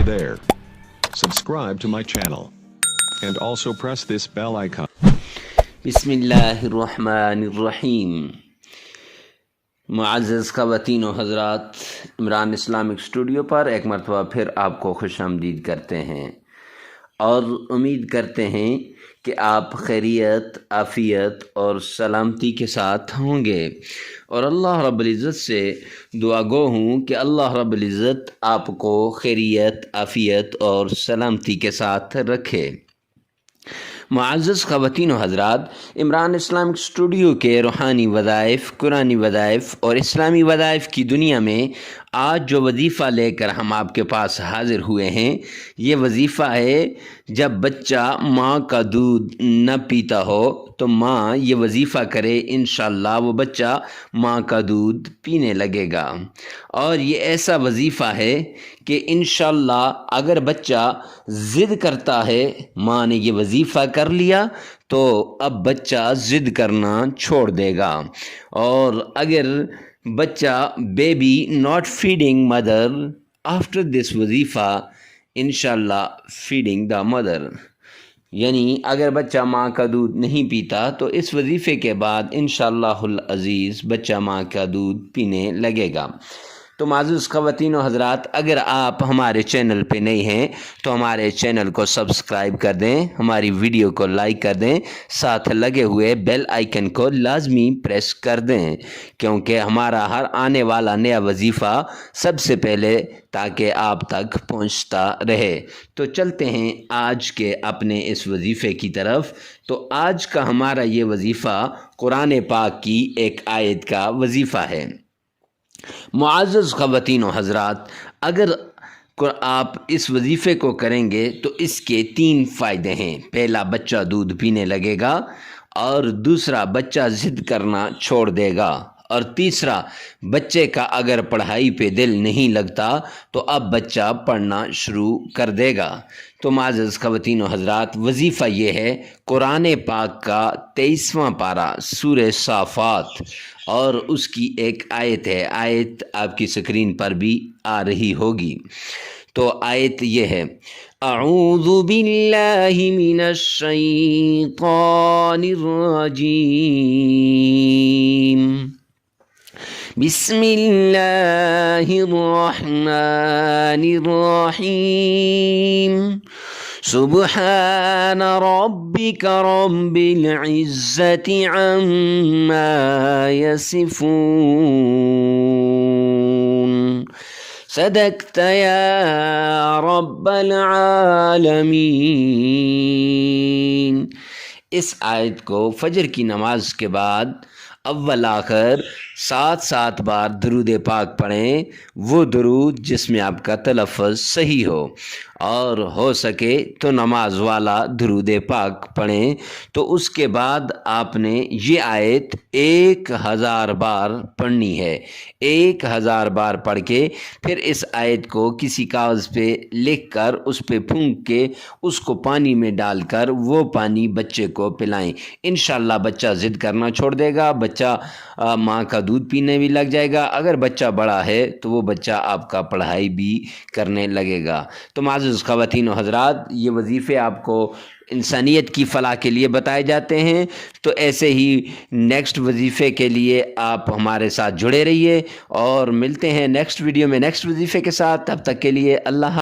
Hey there. Subscribe to my channel. And also press this bell icon. बिस्मिल्लाहिर्रहमानिर्रहीम। मुअज़्ज़ज़ ख़वातीन व हज़रात, Imran Islamic studio पर एक मरतबा फिर आपको खुशामदीद करते हैं और उम्मीद करते हैं कि आप खैरियत, आफ़ियत और सलामती के साथ होंगे। और अल्लाह रब्बुल इज़्ज़त से दुआ गो हूँ कि अल्लाह रब्बुल इज़्ज़त आपको खैरियत, आफ़ियत और सलामती के साथ रखे। मुअज़्ज़ज़ ख़वातीन व हज़रात, इमरान इस्लामिक स्टूडियो के रूहानी वज़ाइफ़, कुरानी वज़ाइफ़ और इस्लामी वज़ाइफ़ की दुनिया में आज जो वजीफ़ा लेकर हम आपके पास हाज़िर हुए हैं, ये वजीफ़ा है जब बच्चा माँ का दूध न पीता हो तो माँ ये वजीफ़ा करे, इंशाअल्लाह वो बच्चा माँ का दूध पीने लगेगा। और ये ऐसा वजीफ़ा है कि इंशाअल्लाह अगर बच्चा ज़िद करता है, माँ ने ये वजीफ़ा कर लिया तो अब बच्चा ज़िद करना छोड़ देगा। और अगर बच्चा baby not feeding mother after this वजीफ़ा, इंशाअल्लाह फीडिंग द मदर, यानी अगर बच्चा माँ का दूध नहीं पीता तो इस वजीफ़े के बाद इंशाअल्लाहुल अज़ीज़ बच्चा माँ का दूध पीने लगेगा। तो माज़ूज़ ख़वातीन व हज़रात, अगर आप हमारे चैनल पे नए हैं तो हमारे चैनल को सब्सक्राइब कर दें, हमारी वीडियो को लाइक कर दें, साथ लगे हुए बेल आइकन को लाजमी प्रेस कर दें, क्योंकि हमारा हर आने वाला नया वजीफ़ा सबसे पहले ताकि आप तक पहुंचता रहे। तो चलते हैं आज के अपने इस वजीफ़े की तरफ। तो आज का हमारा ये वजीफ़ा कुरान पाक की एक आयत का वजीफ़ा है। मुअज़्ज़ज़ ख़वातीन व हज़रात, अगर आप इस वजीफ़े को करेंगे तो इसके 3 फ़ायदे हैं। पहला, बच्चा दूध पीने लगेगा, और दूसरा, बच्चा ज़िद करना छोड़ देगा, और तीसरा, बच्चे का अगर पढ़ाई पे दिल नहीं लगता तो अब बच्चा पढ़ना शुरू कर देगा। तो मुअज़्ज़ज़ ख़वातीन व हज़रात, वजीफ़ा ये है कुरान पाक का 23वां पारा सूरह साफ़ात, और उसकी एक आयत है। आयत आपकी स्क्रीन पर भी आ रही होगी। तो आयत ये है, अऊज़ु बिल्लाहि मिनश शैतानिर रजीम, बिस्मिल्लाहिर्रहमानिर्रहीम, सुब्हान रब्बिक रब्बिल इज़्ज़ति अम्मा यसिफून, सदक़्त या रब्बल आलमीन। इस आयत को फजर की नमाज के बाद अव्वल आखिर 7 बार दरूद पाक पढ़ें, वो दरूद जिसमें आपका तलफ़्फ़ुज़ सही हो, और हो सके तो नमाज वाला दरूद पाक पढ़ें। तो उसके बाद आपने ये आयत 1000 बार पढ़नी है। 1000 बार पढ़ के फिर इस आयत को किसी कागज़ पे लिख कर उस पे फूंक के उसको पानी में डालकर वो पानी बच्चे को पिलाएं। इंशाअल्लाह बच्चा ज़िद करना छोड़ देगा, बच्चा माँ का दूध पीने भी लग जाएगा। अगर बच्चा बड़ा है तो वो बच्चा आपका पढ़ाई भी करने लगेगा। तो मुअज़्ज़ज़ ख़वातीन व हज़रात, ये वजीफ़े आपको इंसानियत की फ़लाह के लिए बताए जाते हैं। तो ऐसे ही नेक्स्ट वजीफ़े के लिए आप हमारे साथ जुड़े रहिए, और मिलते हैं नेक्स्ट वीडियो में नेक्स्ट वजीफ़े के साथ। तब तक के लिए अल्लाह।